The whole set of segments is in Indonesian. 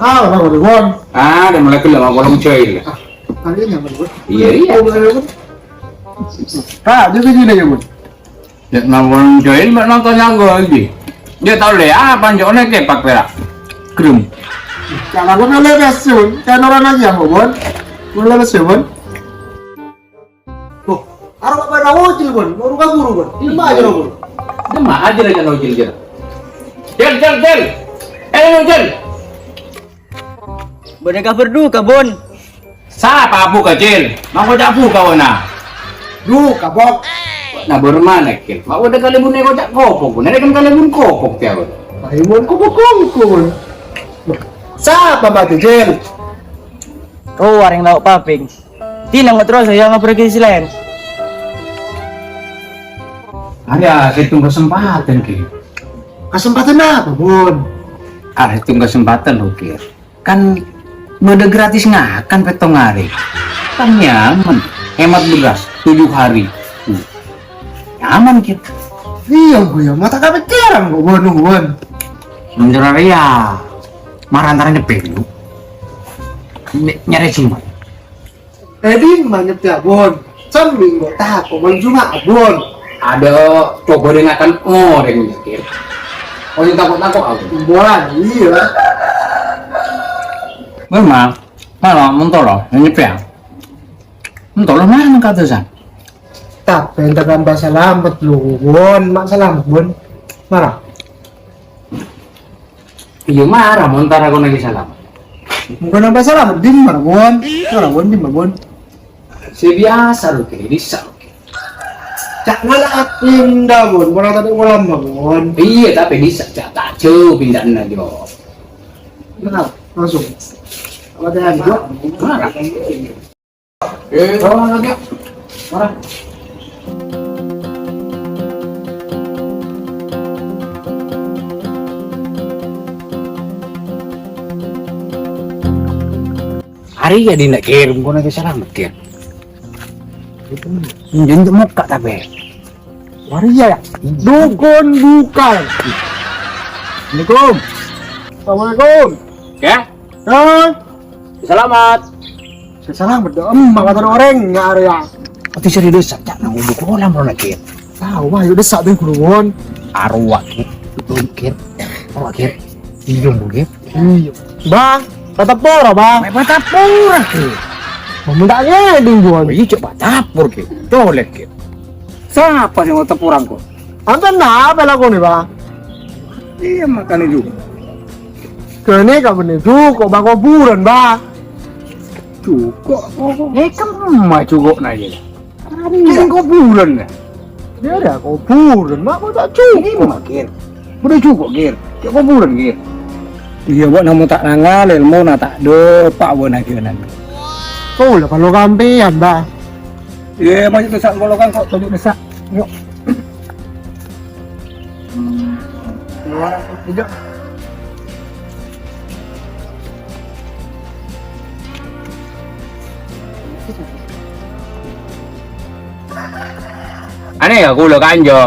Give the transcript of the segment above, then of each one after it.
Ah, apa Bon? Ada mulai kelam kolong coil. Kali ini apa Bon? Iya. Ah, dia begini ya Bon. Ya nongol coil mbak nonton yang gue lagi. Dia tahu deh apa panjangnya kepak perak. Krim. Kalau aku nolak resun, kan orang lagi yang Bon. Nolak resun Bon. Oh, arwah pada wajil Bon, baru kabur Bon. Lima aja Bon. Lima aja aja nojil jel. Jel. Nojil. Boneka berduka, Bon. Siapa abu kecil? Mau kocak abu kau na? Duh, kabok. Nah bermana kecil? Mau ada kali bun kocak kopok, ada kan kali bun kopok tiap. Ayo Bon, kok Bon. Siapa mati Jel? Oh, waring lauk paping. Tinang terus saya nggak pergi selain. Ada hitung kesempatan kir. Kesempatan apa Bon? Ada hitung kesempatan lo kir. Kan mode gratis ngakan petong hari. Kan nyaman. Hemat beras 7 hari. Nyaman kir. Iya gue ya, mata kepikiran kok Bon. Menjelar ya. Marah antaranya pelu. Nyari cuma. Edi banyak ya Bon. Sambil gue tak, kok cuma Bon. Ada coba dengarkan orang kir. Oh yang takut aku. Bolan, iya. Memang, malah mentolo, nyepel. Mentolo mana kata san? Tapi yang tergambar selamat lu Bon, mak selamat Bon. Marah. Iya marah, montar aku lagi salam. Bukan apa selamat, dimar Bon. Dimar Bon. Sebiasa lu kiri bisa. Cak ngalah pindah Bon, orang tadi ulang Bon. Iya tapi bisa tak cuy pindahan aja. Nah, langsung. Apa dia juga? Marah. Lagi. Marah. Hari ya dia nak kirim kau nanti selamat kirim. Jadi muka tapi. Waria ya? Dukun bukan. Assalamualaikum. Assalamualaikum. Ya. Selamat. Selamat dong, maka ada orang nggak area. Pati serius saja nang udah kolam lo lagi. Tahu mah udah sak tuh Bon. Arwah kir. Arwah kir. Iya mungkin. Iya. Bang, kata pora bang. Apa tapur kir? Memendaknya di Bon. Iya coba tapur kir. Dolek kir. Siapa sih mau tapuran kok? Anten apa lagu nih bang? Iya makan itu. Kene kapan itu kok bang kuburan bang? Cukup. Kan mah cukup nanya. Kan kuburan ya. Dia ada kuburan, mak kok tak cukup. Kir. Udah cukup kir. Cuk kuburan kir. Iya buat namu tak nangal ilmu na tak do pak buat lagi nanti. Kau lah kalau kampian bang. Iya masih desak kalau kan kok tunjuk desak. Yuk. Tidak. Aneh ya gula kanjo.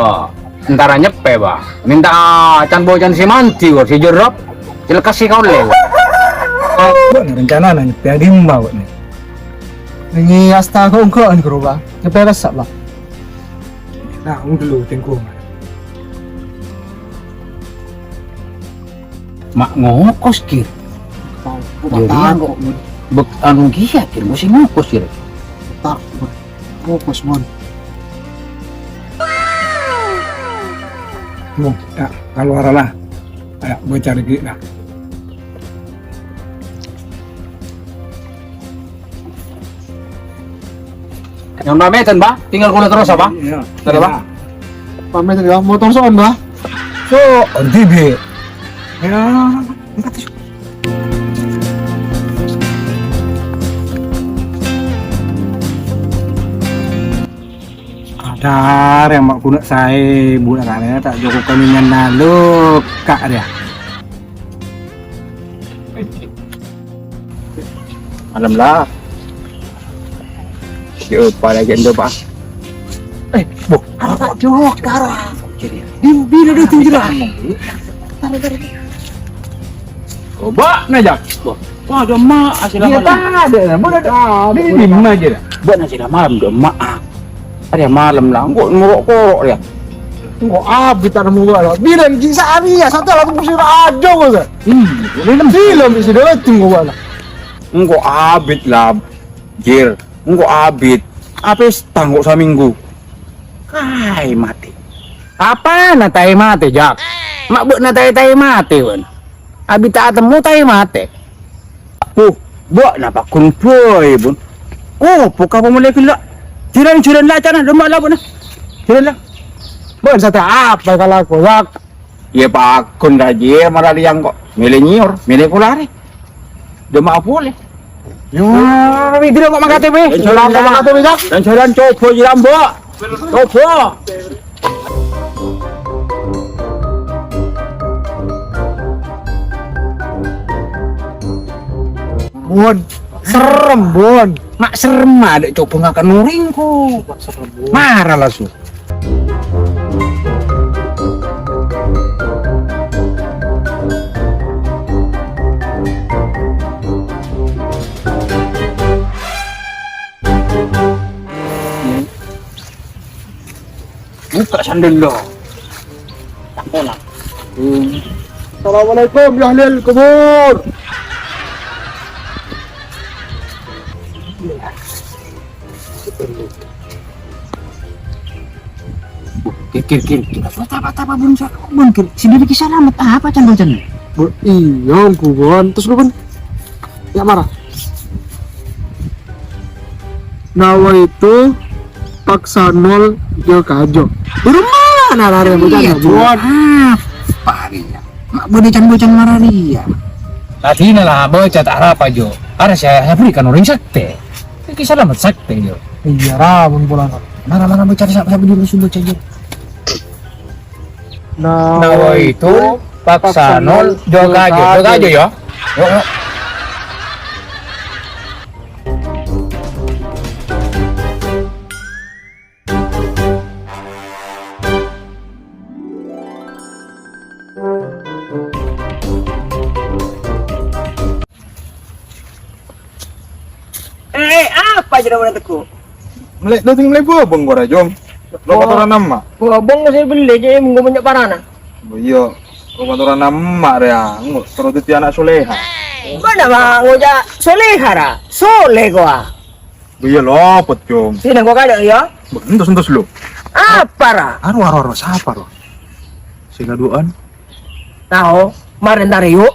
Antara nyepe bah. Minta can bocan si manti kok si jerop. Jelekas si kau lewat. Rencana nanya piadim bawa nih. Ini astaga enggak nih bang. Ngeperes sak bang. Nah, dulu tengku. Mak ngokos kir. Bapak kok Bek anu kia kir mesti ngokos kir. tak. Fokus mon. Tuh, ya, keluar lah. Ayo, gue cari duit lah. Yang pametan bah, tinggal kulit terus apa? Iya. Tadi bah. Pamit ya motor son bang. So, nanti be. Ya, Dar yang mak guna saya budak kalian tak joko kami naluk kak dia. Malam lah. Siapa lagi endo pak? Bu, apa jok darah? Dimbi udah tinggi lah. Coba najak. Wah, udah mak hasil Dia malam. tak ada. Mana ada. Dia di mana aja dah. Buat hasil malam udah mak. Ada malam lah, kok ngorok-korok dia. Kok abis tak nemu gua lah. Bilang kisah Aria satu lah aku mesti aja gua kan. Film isi dia tunggu gua lah. Engko abit lah. Jir, engko abit. Apa tangguh seminggu. Kai mati. Apa na tayo mati, Jak? Mabuk na tayo mati, wan. Abi tak temu tayo mati. Buat nak pakun ploy bun. Oh, puka pemulai kelak. Jiran lah cana, demak lah pun. Jiran lah. Bukan satu apa kalau aku yak. Ya pakun dah jir, marah liang kok. Milih nyior, milih kulari. Demak boleh. Yo, video kok makan TV. Jalan kok makan TV jak. Dan jalan coba jiran buat. Coba. Bon, serem bon. Mak serem ada coba ngakan nuringku. Marah lah su. Buka sandal lo. Tak boleh. Assalamualaikum ya ahlil kubur. Kir. Apa belum sa? Bun kir. Sini kisah selamat apa can. Bon, iya ku bon. Terus lu bon. Ya marah. Nawa itu paksa nol dia kajo. Di mana lari bocah bon? Apa dia? Mak bocah marah dia. Tadi lah bocah tak apa jo. Ada saya berikan orang sakti. Kisah selamat sakti jo. Iya rabun pulang. Mana bocah siapa dulu bocah jo. Nawa itu paksa nol joga aja ya. Yuk. Apa aja nama teku? Melek lu tinggal bobong gua rajong. Lo kotoran nama. Bong saya beli aja minggu banyak parana. Iya. Lo kotoran nama ya. Ngut terus itu anak soleha. Mana mah ngoja solehara, soleh gua. Iya lo pot jom. Sini gua kada ya. Entus lu. Apa ra? Aro siapa lo? Sila duaan. Tahu, maren tari yuk.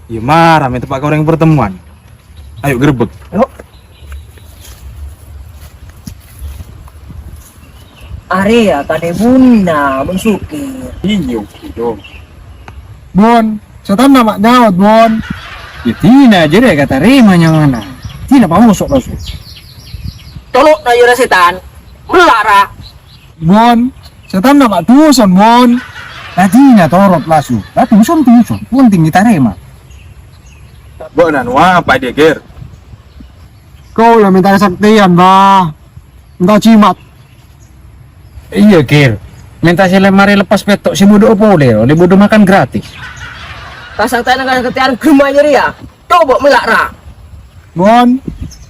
Iya marah minta pak orang pertemuan. Ayo gerbek. Yuk. Area kade bunda mensukir. Iya jom. Bon, setan nama nyaut bon. Ya tina aja deh kata remanya mana. Tina apa masuk langsung. Tolok na yura setan. Melara. Bon, setan nama tuson bon. Tina torot langsung. Tuson. Penting kita rema. Bonan wah apa dia ger? Kau lah minta kesaktian bah. Minta cimat. Iya kir. Minta sila mari lepas petok si bodoh boleh. Oleh bodoh makan gratis. Kasang tayo ng katian kumanya ria. Coba melara. Bon,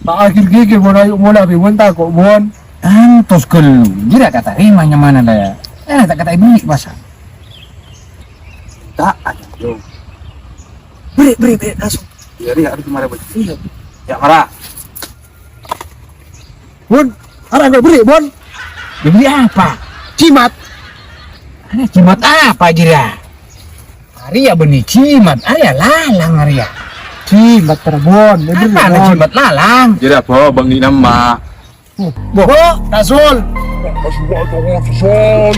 pak akhir gigi bon ayo mula bon tako bon. Antos kelu. Jira kata remanya mana lah ya. Tak kata ibu bahasa. Tak ada jom. Beri langsung. Iya dia harus kemarin bos. Iya. Ya marah. Bon, arah kau beri bon. Dibeli apa? Cimat. Ada cimat apa jira? Arya benih cimat. Arya lalang Arya. Cimat terbon. Apa ada cimat lalang? Jadi apa bang ni nama? Bo, Rasul. Rasul.